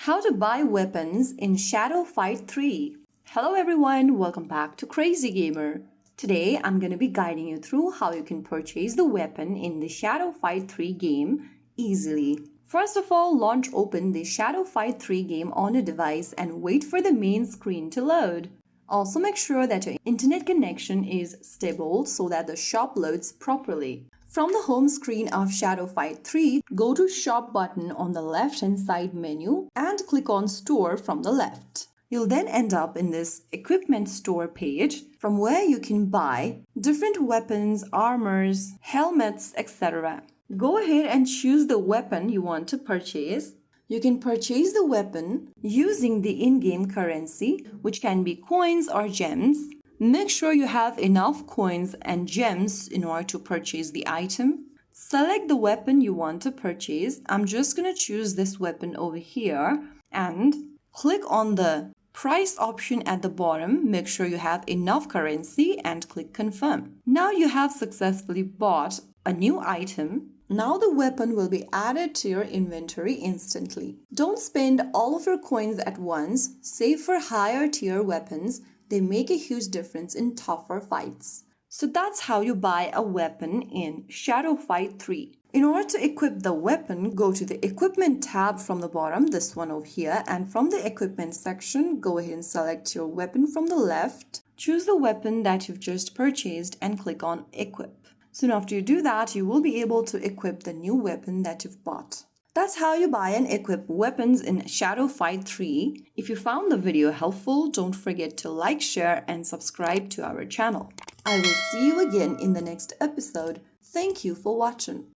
How to buy weapons in Shadow Fight 3. Hello everyone, welcome back to Crazy Gamer. Today I'm going to be guiding you through how you can purchase the weapon in the Shadow Fight 3 game easily. First of all, launch open the Shadow Fight 3 game on your device and wait for the main screen to load. Also make sure that your internet connection is stable so that the shop loads properly. From the home screen of Shadow Fight 3, go to Shop button on the left-hand side menu and click on Store from the left. You'll then end up in this Equipment Store page from where you can buy different weapons, armors, helmets, etc. Go ahead and choose the weapon you want to purchase. You can purchase the weapon using the in-game currency, which can be coins or gems. Make sure you have enough coins and gems in order to purchase the item. Select the weapon you want to purchase. I'm just going to choose this weapon over here and click on the price option at the bottom. Make sure you have enough currency and click confirm. Now you have successfully bought a new item. Now the weapon will be added to your inventory instantly. Don't spend all of your coins at once. Save for higher tier weapons. They make a huge difference in tougher fights. So that's how you buy a weapon in Shadow Fight 3. In order to equip the weapon, go to the Equipment tab from the bottom, this one over here, and from the Equipment section, go ahead and select your weapon from the left. Choose the weapon that you've just purchased and click on Equip. Soon after you do that, you will be able to equip the new weapon that you've bought. That's how you buy and equip weapons in Shadow Fight 3. If you found the video helpful, don't forget to like, share, and subscribe to our channel. I will see you again in the next episode. Thank you for watching.